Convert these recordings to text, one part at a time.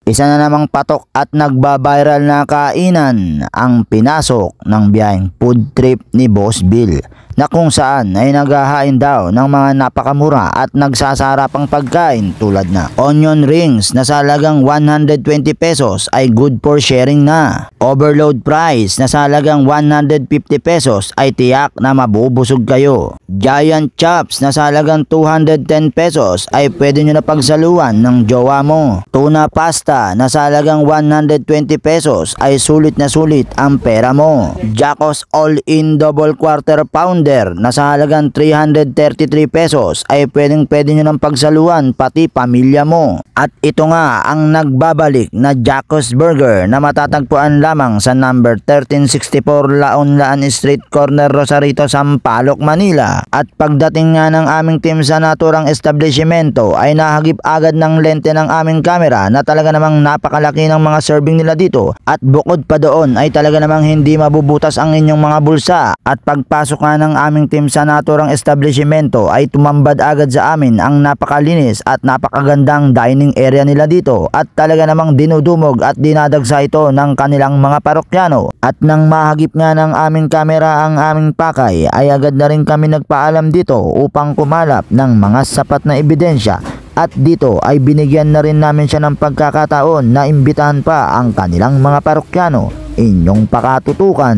Isa na namang patok at nagba-viral na kainan ang pinasok ng biyaheng food trip ni Boss Bill, na kung saan ay naghahain daw ng mga napakamura at nagsasarapang pagkain tulad na onion rings na sa halagang 120 pesos ay good for sharing na. Overload price na sa halagang 150 pesos ay tiyak na mabubusog kayo. Giant chops na sa halagang 210 pesos ay pwede nyo na pagsaluan ng jowa mo. Tuna pasta na sa halagang 120 pesos ay sulit na sulit ang pera mo. Jacos all-in double quarter pounder na sa halagang 333 pesos ay pwede nyo ng pagsaluan pati pamilya mo. At ito nga ang nagbabalik na Jacos Burger na matatagpuan lamang sa number 1364 Laon-Laan Street, Corner Rosarito, Sampaloc, Manila. At pagdating nga ng aming team sa naturang establishmento ay nahagip agad ng lente ng aming camera na talaga namang napakalaki ng mga serving nila dito, at bukod pa doon ay talaga namang hindi mabubutas ang inyong mga bulsa. At pagpasok nga ng aming team sa naturang establishmento ay tumambad agad sa amin ang napakalinis at napakagandang dining area nila dito, at talaga namang dinudumog at dinadagsa ito ng kanilang mga parokyano. At nang mahagip nga ng aming kamera ang aming pakay ay agad na rin kami nagpaalam dito upang kumalap ng mga sapat na ebidensya, at dito ay binigyan na rin namin siya ng pagkakataon na imbitahan pa ang kanilang mga parokyano. Inyong pakatutukan.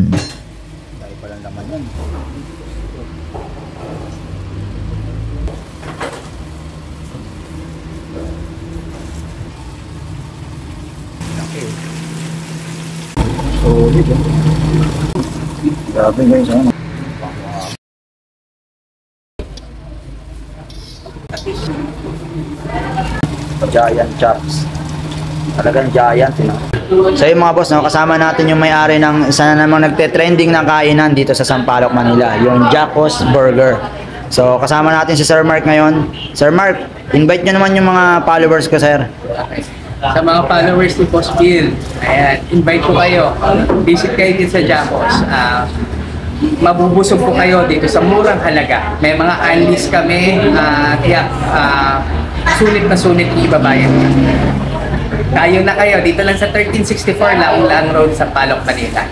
Solid yan. Grabe guys, ano? Giant chops. Talagang giant, you know? So yung mga boss, no, kasama natin yung may-ari ng isa na namang nagte-trending na kainan dito sa Sampaloc, Manila, yung Jacos Burger. So kasama natin si Sir Mark ngayon. Sir Mark, invite nyo naman yung mga followers ko, sir. Sa mga followers ni Boss Bill, ayan, invite ko kayo. Visit kayo dito sa Jacos. Mabubusog po kayo dito sa murang halaga. May mga unleash kami, kaya sulit na sulit ibabayan. Tayo na kayo, dito lang sa 1364 Laon-Laan Road, Sampaloc, Manila.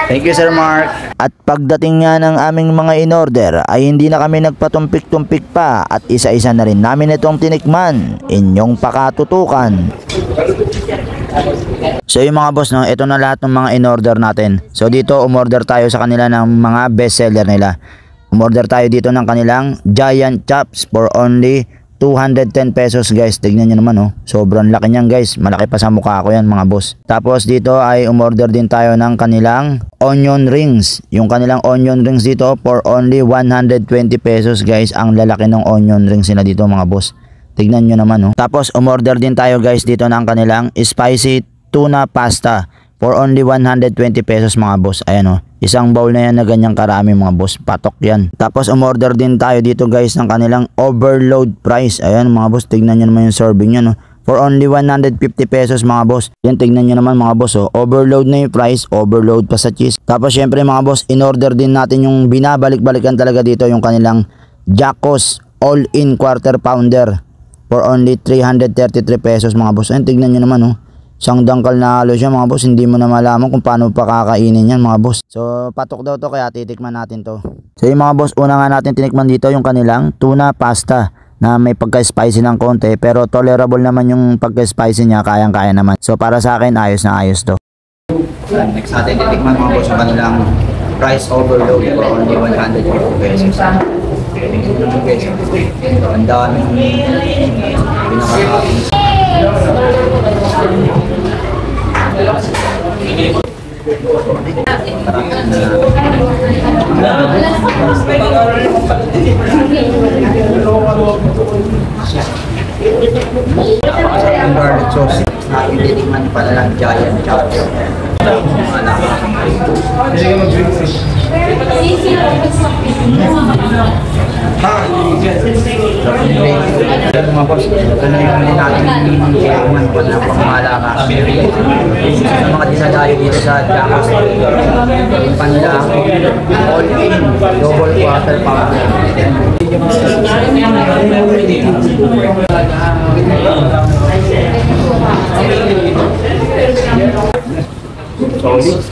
Thank you, Sir Mark. At pagdating nga ng aming mga in-order ay hindi na kami nagpatumpik-tumpik pa at isa-isa na rin namin itong tinikman. Inyong pakatutukan. So yung mga boss, no, ito na lahat ng mga in-order natin. So dito umorder tayo sa kanila ng mga best seller nila. Umorder tayo dito ng kanilang giant chops for only 210 pesos guys. Tignan nyo naman, oh. Sobrang laki niyan guys. Malaki pa sa mukha ko yan mga boss. Tapos dito ay umorder din tayo ng kanilang onion rings. Yung kanilang onion rings dito for only 120 pesos guys. Ang lalaki ng onion rings nila dito mga boss. Tignan nyo naman, oh. Tapos umorder din tayo guys dito ng kanilang spicy tuna pasta for only 120 pesos mga boss. Ayan, oh. Isang bowl na yan na ganyang karami mga boss. Patok yan. Tapos umorder din tayo dito guys ng kanilang overload price. Ayan mga boss, tignan nyo naman yung serving nyo, no? For only 150 pesos mga boss. Yan, tignan nyo naman mga boss, oh. Overload na yung price, overload pa sa cheese. Tapos syempre mga boss, in-order din natin yung binabalik-balikan talaga dito, yung kanilang Jacos all-in quarter pounder for only 333 pesos mga boss. Ayan, tignan nyo naman, oh. Isang dangkal na halos siya mga boss. Hindi mo na malaman kung paano pa kakainin yan mga boss. So patok daw to, kaya titikman natin to. So yung mga boss, una nga natin tinikman dito yung kanilang tuna pasta na may pagka-spicy ng konti, pero tolerable naman yung pagka-spicy niya, kayang-kaya naman. So para sa akin, ayos na ayos to. Next natin titikman mga boss yung kanilang price overload for only 150 pesos. Ang daming pinakakain. Napakasarap yung garlic sauce. Nakititikman pala lang giant chops. Mga boss, ito na yung hindi natin tinikman po ng pangmalaka. Sa mga dinadayo dito sa Jacos, panlang all-in double quarter pounder. Solid.